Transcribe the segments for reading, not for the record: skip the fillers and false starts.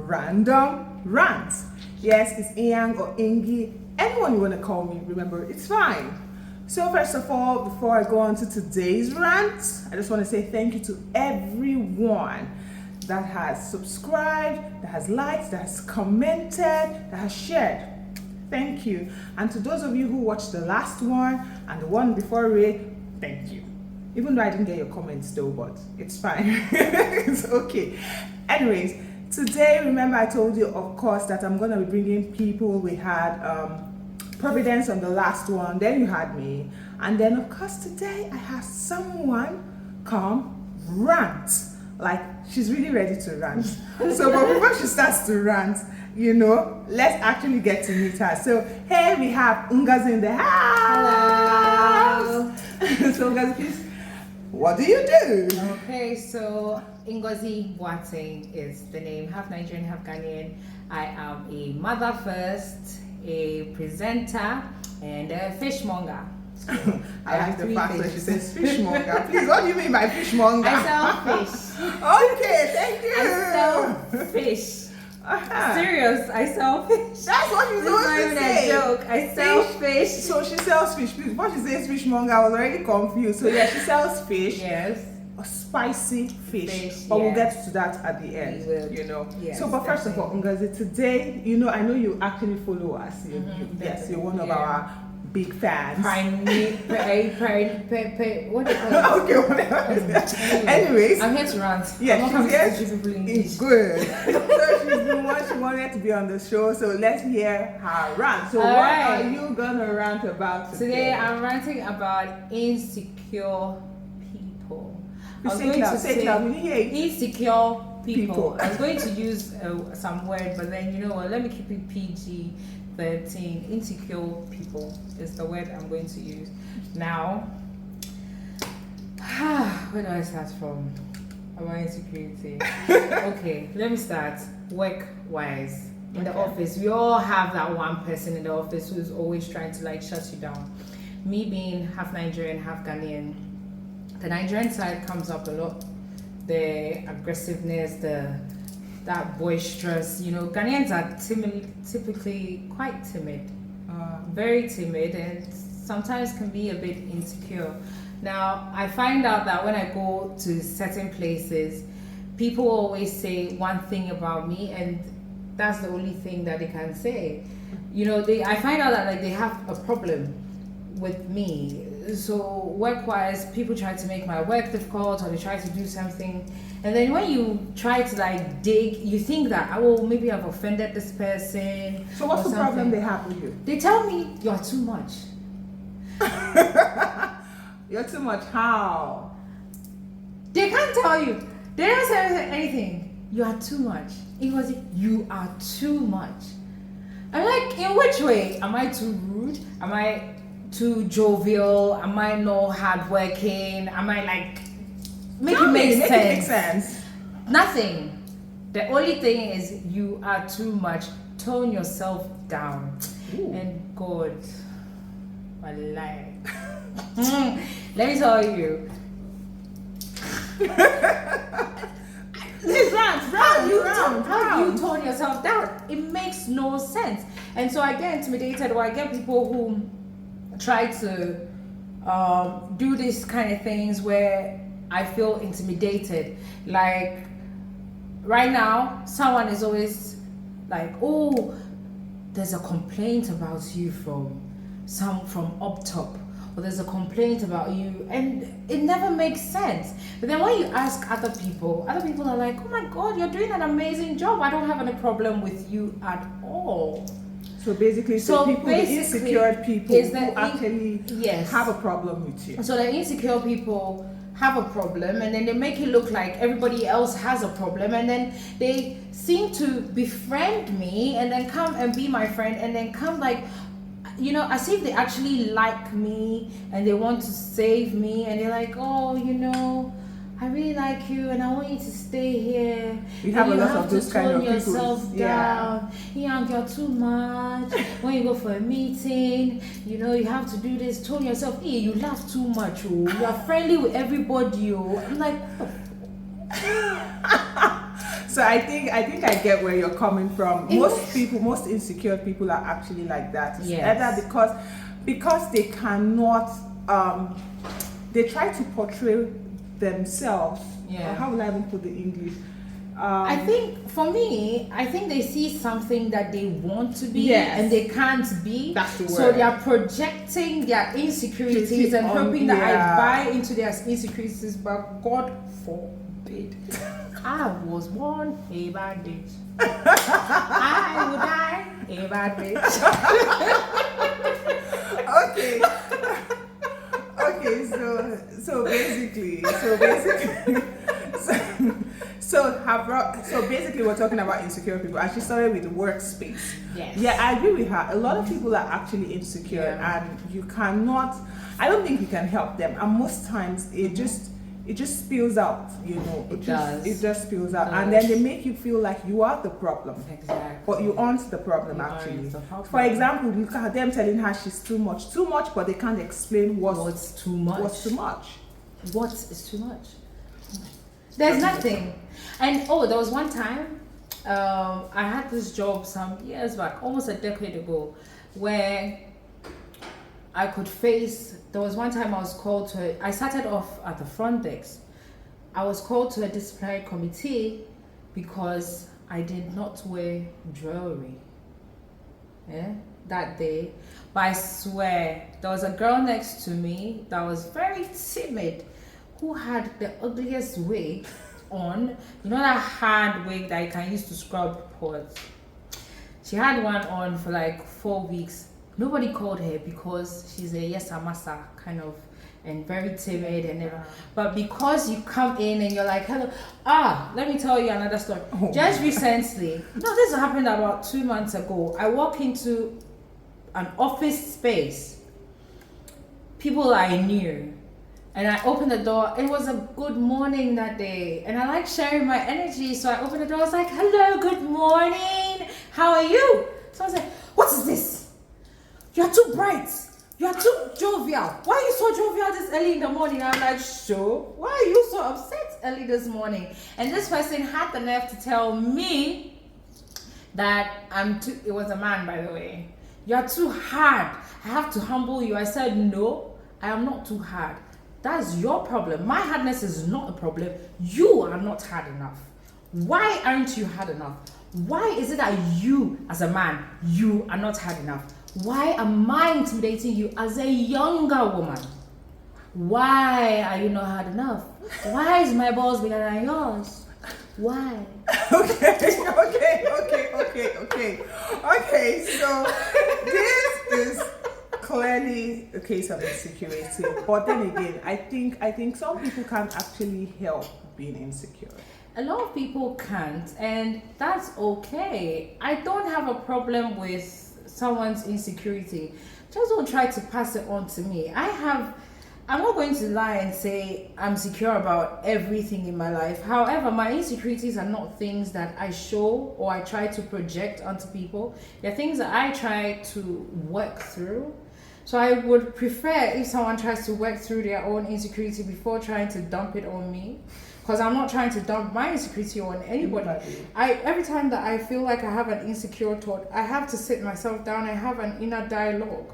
Random Rants. Yes, it's Iang or Ingi, anyone you want to call me, remember, it's fine. So first of all, before I go on to today's rant, I just want to say thank you to everyone that has subscribed, that has liked, that has commented, that has shared. Thank you. And to those of you who watched the last one and the one before it, thank you. Even though I didn't get your comments though, but it's fine. It's okay. Anyways, today, remember I told you, of course, that I'm going to be bringing people. We had Providence on the last one, then you had me. And then, of course, today I have someone come rant. Like, she's really ready to rant. So, but before she starts to rant, let's actually get to meet her. So, hey, we have Ngozi in the house. Hello. So, Ngozi, please, what do you do? Okay, so Ngozi Boateng is the name, half Nigerian, half Ghanaian. I am a mother first, a presenter, and a fishmonger. So I like the fact that she says fishmonger. Please, what do you mean by fishmonger? I sell fish. Okay, thank you. I sell fish. Serious, I sell fish. That's what she's This is not supposed to even say. a joke. I sell fish. So she sells fish. Please, before she says fishmonger, I was already confused. So yeah, she sells fish. Yes. A spicy fish. But we'll yes. get to that at the end. We will. Yes, So, but first of all, Ngozi, today, I know you actually follow us. Yes, you're one of our big fans. What do you call it? Okay, whatever. Anyways, I'm here to rant. yeah, I'm not she's here. coming to teach people English. It's good. So she's the one she wanted to be on the show. So let's hear her rant. So All what right. are you gonna rant about Today I'm ranting about insecure people. I was going to say it loud. We didn't hear it. insecure people. People. I was going to use some word, but then you know what? Let me keep it PG-13. Insecure people is the word I'm going to use. Now, where do I start from? About insecurity. Okay, let me start work-wise. In the office, we all have that one person in the office who's always trying to shut you down. Me being half Nigerian, half Ghanaian, the Nigerian side comes up a lot. The aggressiveness, that boisterous. Ghanaians are typically quite timid, very timid, and sometimes can be a bit insecure. Now, I find out that when I go to certain places, people always say one thing about me, and that's the only thing that they can say. I find out that they have a problem with me. So work-wise, people try to make my work difficult, or they try to do something, and then when you try to dig, you think that maybe I've offended this person. So what's the problem they have with you? They tell me you're too much. You're too much. How? They can't tell you. They don't say anything. You are too much. It was you are too much. I'm like, in which way? Am I too rude? Am I too jovial? Am I not hardworking? Am I make it make sense? Nothing. The only thing is you are too much. Tone yourself down. Ooh. And God, wallahi. Let me tell you. This How do you tone yourself down? It makes no sense. And so I get intimidated, or I get people who try to do these kind of things where I feel intimidated. Like right now, someone is always like, "Oh, there's a complaint about you from up top, or there's a complaint about you," and it never makes sense. But then when you ask other people are like, "Oh my God, you're doing an amazing job. I don't have any problem with you at all." So basically, the insecure people who actually have a problem with you. So the insecure people have a problem, and then they make it look like everybody else has a problem, and then they seem to befriend me, and then come and be my friend, and then come as if they actually like me and they want to save me, and they're like, "Oh, I really like you, and I want you to stay here. You have a lot of those kind of people. You have to tone yourself down. You're too much. When you go for a meeting, you have to do this. Tone yourself. Hey, you laugh too much. Oh, you are friendly with everybody. Oh, I'm like, So I get where you're coming from. Most insecure people are actually like that. It's Yes. either because they cannot they try to portray themselves. Yeah. Or how will I even put the English? I think for me, I think they see something that they want to be Yes. and they can't be. That's the So word. they are projecting their insecurities and On- hoping that yeah. I buy into their insecurities, but God forbid. I was born a bad bitch. I will die a bad bitch. Okay. Okay, so basically so basically we're talking about insecure people, and she started with the workspace. Yes. Yeah, I agree with her. A lot of people are actually insecure, Yeah. and you cannot, I don't think you can help them, and most times it just spills out, you know. It does. It just spills out, It and does. then they make you feel like you are the problem. Exactly. But you aren't the problem, You actually. aren't the problem. For example, look at them telling her she's too much, but they can't explain What's too much? what's too much. What is too much? There's nothing. And there was one time I had this job some years back, almost a decade ago, where I could face. There was one time I was called to. I started off at the front desk. I was called to a disciplinary committee because I did not wear jewelry. Yeah, that day. But I swear, there was a girl next to me that was very timid, who had the ugliest wig on. You know that hard wig that you can use to scrub pots? She had one on for like 4 weeks. Nobody called her because she's a yes amasa kind of, and very timid and everything. But because you come in and you're like, hello, let me tell you another story. Oh. Just recently, this happened about 2 months ago. I walk into an office space, people I knew, and I opened the door. It was a good morning that day, and I like sharing my energy, so I opened the door. I was like, hello, good morning, how are you? So I was like, what is this? You're too bright, you're too jovial. Why are you so jovial this early in the morning? I'm like, sure. Why are you so upset early this morning? And this person had the nerve to tell me that it was a man, by the way. You're too hard. I have to humble you. I said, no, I am not too hard. That's your problem. My hardness is not a problem. You are not hard enough. Why aren't you hard enough? Why is it that you, as a man, you are not hard enough? Why am I intimidating you as a younger woman? Why are you not hard enough? Why is my balls bigger than yours? Why? Okay, so this is clearly a case of insecurity. But then again, I think some people can't actually help being insecure. A lot of people can't, and that's okay. I don't have a problem with someone's insecurity. Just don't try to pass it on to me. I'm not going to lie and say I'm secure about everything in my life. However, my insecurities are not things that I show or I try to project onto people. They're things that I try to work through. So I would prefer if someone tries to work through their own insecurity before trying to dump it on me. Because I'm not trying to dump my insecurity on anybody. Every time that I feel like I have an insecure thought, I have to sit myself down and have an inner dialogue.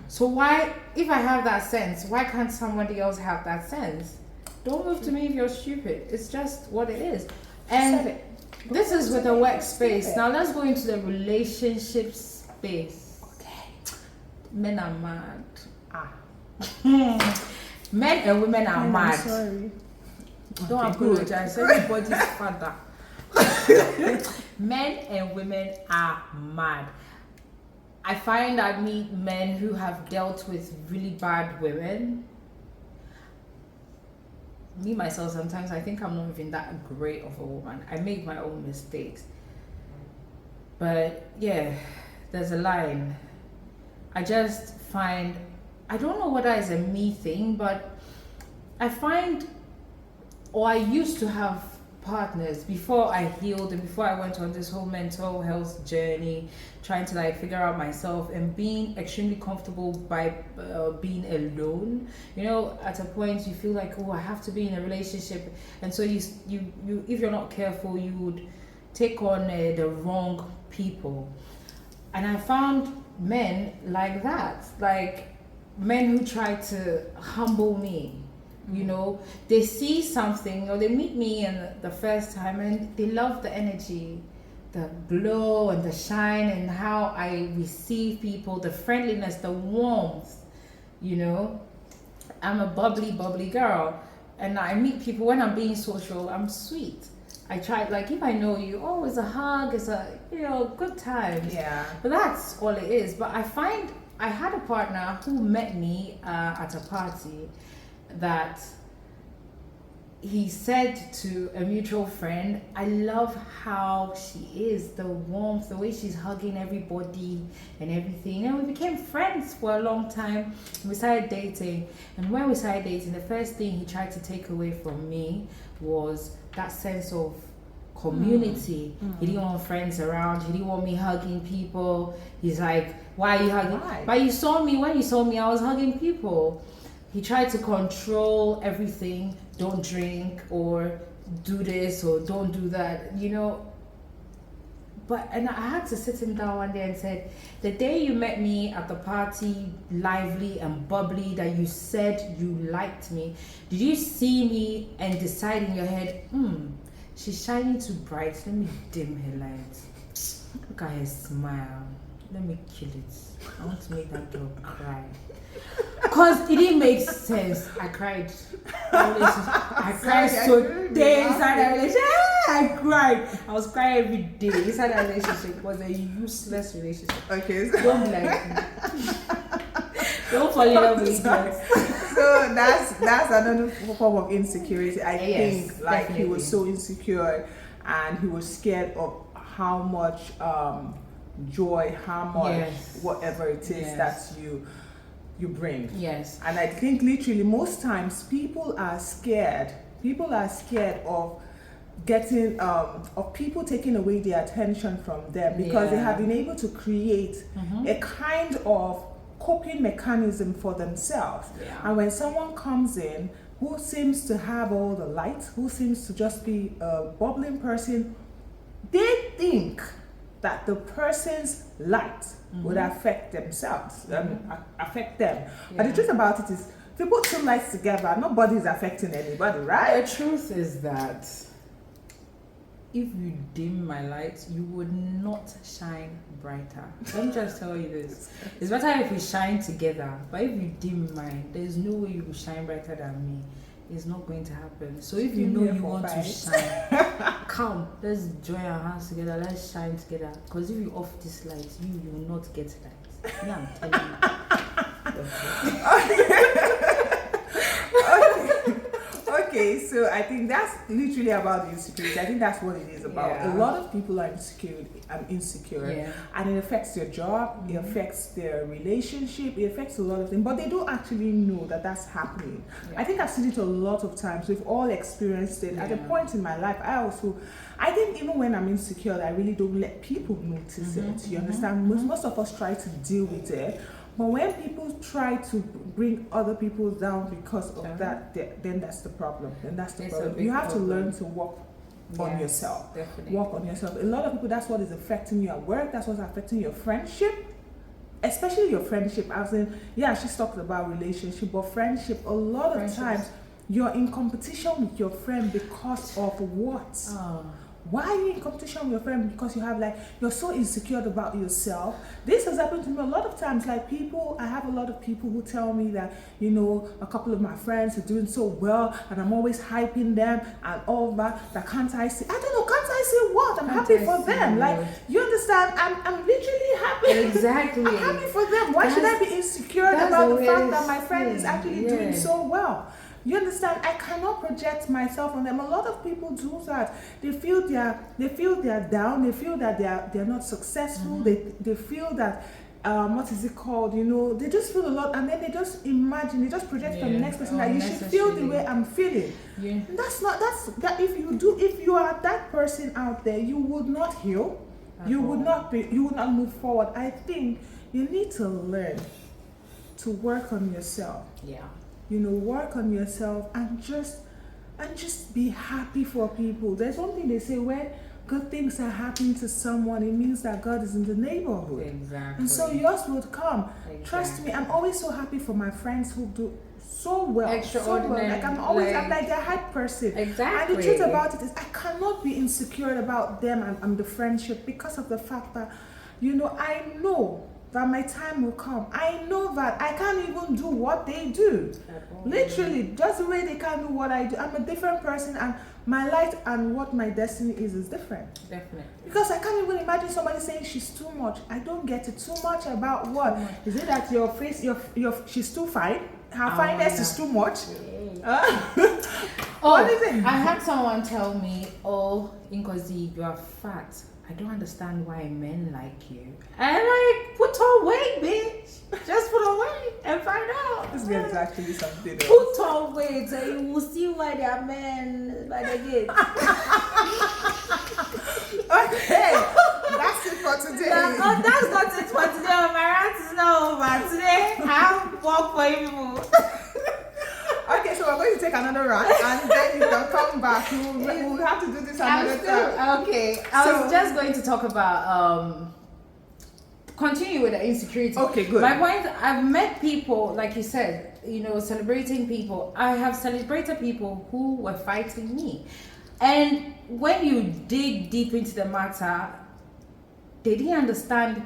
So why, if I have that sense, why can't somebody else have that sense? Don't move to me if you're stupid. It's just what it is. And this is with a workspace. Now let's go into the relationship space. Okay. Men are mad. Men and women are mad. Sorry. Don't Okay, apologize. Everybody's father. Men and women are mad. I find I meet men who have dealt with really bad women. Me, myself, sometimes I think I'm not even that great of a woman. I make my own mistakes. But yeah, there's a line. I just find, I don't know whether it's a me thing, but I find, or I used to have partners before I healed and before I went on this whole mental health journey, trying to like figure out myself and being extremely comfortable by being alone. You know, at a point you feel like, oh, I have to be in a relationship, and so you if you're not careful, you would take on the wrong people. And I found men like that, like men who try to humble me. You know, they see something or they meet me in the first time and they love the energy, the glow and the shine and how I receive people, the friendliness, the warmth. You know, I'm a bubbly girl, and I meet people when I'm being social. I'm sweet. I try, like, if I know you, oh, it's a hug, it's a, you know, good times. Yeah. But that's all it is. But I find I had a partner who met me at a party that he said to a mutual friend, I love how she is, the warmth, the way she's hugging everybody and everything. And we became friends for a long time. We started dating. And when we started dating, the first thing he tried to take away from me was that sense of community. He didn't want friends around. He didn't want me hugging people. He's like, why are you hugging? Why? But when you saw me, I was hugging people. He tried to control everything. Don't drink or do this or don't do that, you know. And I had to sit him down one day and said, the day you met me at the party, lively and bubbly, that you said you liked me, did you see me and decide in your head, she's shining too bright, let me dim her light. Look at her smile. Let me kill it. I want to make that girl cry. Because it didn't make sense. I cried. I cried so day inside that relationship. I cried. I was crying every day inside that relationship. It was a useless relationship. Okay. Don't be like me. Don't fall in love with idiots. So that's another form of insecurity. I Yes, think like he was definitely. so insecure and he was scared of how much joy, how much Yes. whatever it is Yes. that you bring. Yes. And I think literally most times people are scared of getting of people taking away their attention from them because they Yeah. have been able to create a kind of coping mechanism for themselves. Yeah. And when someone comes in who seems to have all the light, who seems to just be a bubbling person, they think that the person's light would affect themselves, affect them. But the Yeah. truth about it is, if you put two lights together, nobody is affecting anybody, right? The truth is that if you dim my light, you would not shine brighter. Let me just tell you this. It's better if we shine together, but if you dim mine, there's no way you will shine brighter than me. It's not going to happen. So if you know Here you for want to fight. shine, come, let's join our hands together, let's shine together. Because if you off this light, you will not get light. Yeah, I'm telling you. Okay, so I think that's literally about the insecurity. I think that's what it is about. Yeah. A lot of people are insecure, Yeah. and it affects their job, it affects their relationship, it affects a lot of things, but they don't actually know that that's happening. Yeah. I think I've seen it a lot of times. We've all experienced it. At a Yeah. point in my life, I think even when I'm insecure, I really don't let people notice it. You understand? Most of us try to deal with it. But when people try to bring other people down because of that, then that's the problem. It's a problem. big You have problem. to learn to work on Yes, yourself. Definitely. Work on yourself. A lot of people, that's what is affecting you at work. That's what's affecting your friendship. Especially your friendship. As in, yeah, she's talking about relationship, but friendship, a lot of Friendships. times, you're in competition with your friend because of what? Oh. Why are you in competition with your friend? Because you're so insecure about yourself. This has happened to me a lot of times. Like I have a lot of people who tell me that, a couple of my friends are doing so well and I'm always hyping them and all that. Can't I see what? I'm happy for them. Like, you understand? I'm literally happy. Exactly. I'm happy for them. Why should I be insecure that's about the the fact way that my it's friend is seen. actually doing so well? You understand? I cannot project myself on them. A lot of people do that. They feel they're down. They feel that they're not successful. They feel that what is it called? You know, they just feel a lot, and then they just imagine, they just project from the next person that you should feel the way I'm feeling. Yeah. And that if you are that person out there, you would not heal. You would not move forward. I think you need to learn to work on yourself. Yeah. You know, work on yourself and just be happy for people. There's one thing they say, when good things are happening to someone, it means that God is in the neighborhood. Exactly. And so yours would come. Exactly. Trust me, I'm always so happy for my friends who do so well. Extraordinary. Like I'm like the hype person. Exactly. And the truth about it is, I cannot be insecure about them and the friendship, because of the fact that, you know, I know that my time will come. I know that I can't even do what they do. Literally, just the way they can't do what I do. I'm a different person, and my light and what my destiny is different. Definitely. Because I can't even imagine somebody saying she's too much. I don't get it. Too much about what? Is it that your face, she's too fine? Her fineness is too much? What is it? I had someone tell me, "Oh, Ngozi, you are fat. I don't understand why men like you." And I'm like, put on weight, bitch. Just put on weight and find out. This girl is actually something else. Put on weight and you will see why they are men by the gate. Okay, that's it for today. That's not it for today. My rant is not over. Today, I have work for you. Okay, so we're going to take another run, and then you can come back. We'll have to do this another time. Okay, I was just going to talk about continue with the insecurity. Okay, good. My point, I've met people, like you said, you know, celebrating people. I have celebrated people who were fighting me. And when you dig deep into the matter, they didn't understand.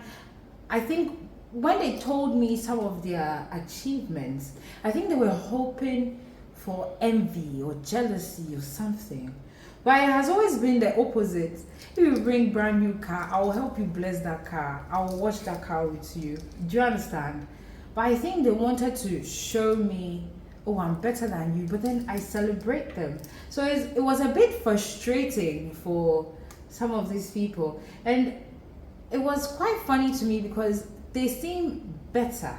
I think when they told me some of their achievements, I think they were hoping for envy or jealousy or something. But it has always been the opposite. If you bring brand new car, I will help you bless that car. I will watch that car with you. Do you understand? But I think they wanted to show me, oh, I'm better than you, but then I celebrate them. So it was a bit frustrating for some of these people. And it was quite funny to me because they seem better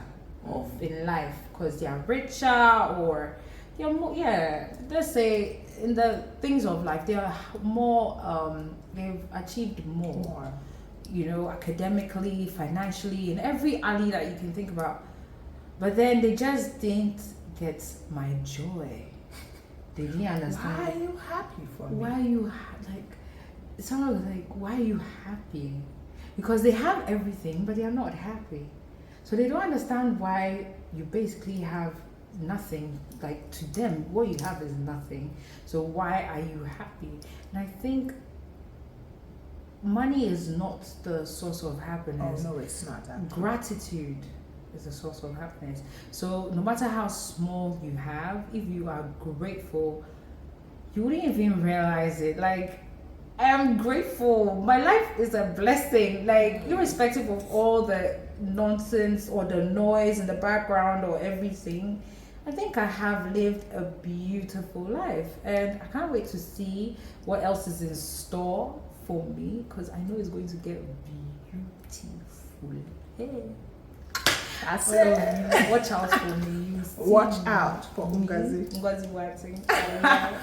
off in life because they are richer, or they're more, let's say in the things of life, they are more, they've achieved more, you know, academically, financially, in every alley that you can think about. But then they just didn't get my joy. They didn't understand. Why are you happy for me? Why are you someone was like, why are you happy? Because they have everything, but they are not happy. So they don't understand why you basically have nothing. Like, to them, what you have is nothing. So why are you happy? And I think money is not the source of happiness. Oh, no, it's not. Gratitude is the source of happiness. So no matter how small you have, if you are grateful, you wouldn't even realize it. Like, I am grateful. My life is a blessing. Like, irrespective of all the nonsense or the noise in the background or everything, I think I have lived a beautiful life, and I can't wait to see what else is in store for me, because I know it's going to get beautiful. Hey. That's it. Watch out for me. Watch out for Ngozi. Ngozi watching.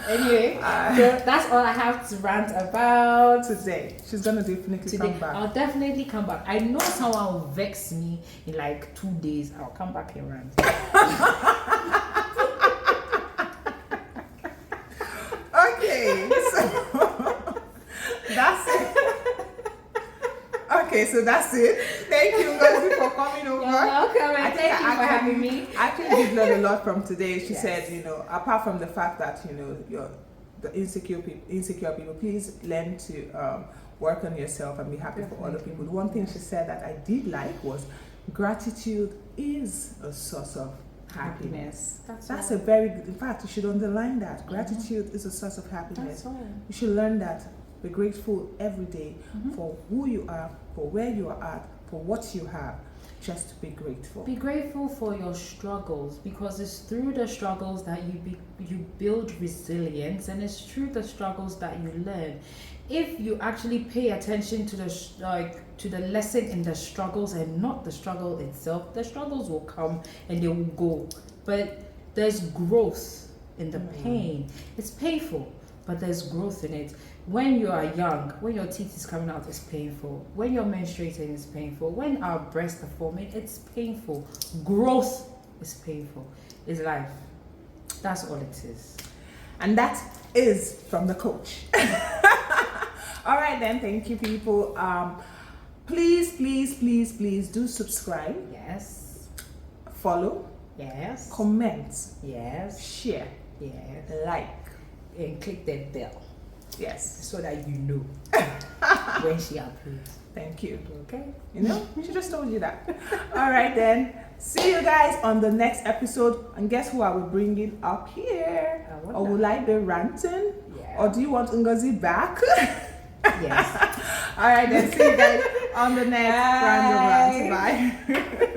Anyway, so that's all I have to rant about today. She's gonna definitely come back. I'll definitely come back. I know someone will vex me in like 2 days. I'll come back and rant. Okay, so that's it. Okay, so that's it. Thank you, Ngozi, for coming over. You're welcome, and thank you for having me. I actually did learn a lot from today. She Yes. said, you know, apart from the fact that, you know, the insecure people, please learn to work on yourself and be happy for other people. The one thing she said that I did like was gratitude is a source of happiness. That's a very good, in fact, you should underline that. Gratitude is a source of happiness. That's all. You should learn that. Be grateful every day for who you are, for where you are at, for what you have. Just to be grateful. Be grateful for your struggles, because it's through the struggles that you build resilience, and it's through the struggles that you learn. If you actually pay attention to to the lesson in the struggles and not the struggle itself, the struggles will come and they will go. But there's growth in the pain. It's painful, but there's growth in it. When you are young, when your teeth is coming out, it's painful. When you're menstruating, it's painful. When our breasts are forming, it's painful. Growth is painful. It's life. That's all it is. And that is from the coach. All right then, thank you people. Please do subscribe, Yes. follow, Yes. comment, Yes. share, Yes. like. And click that bell Yes, so that you know when she uploads. thank you. Okay? You know, she just told you that. All right then, see you guys on the next episode. And guess who I will bring in up here? I wonder. Or will I be ranting? Yeah. Or do you want Ngozi back? Yes. All right then, see you guys on the next Bye. Random Rant. Bye.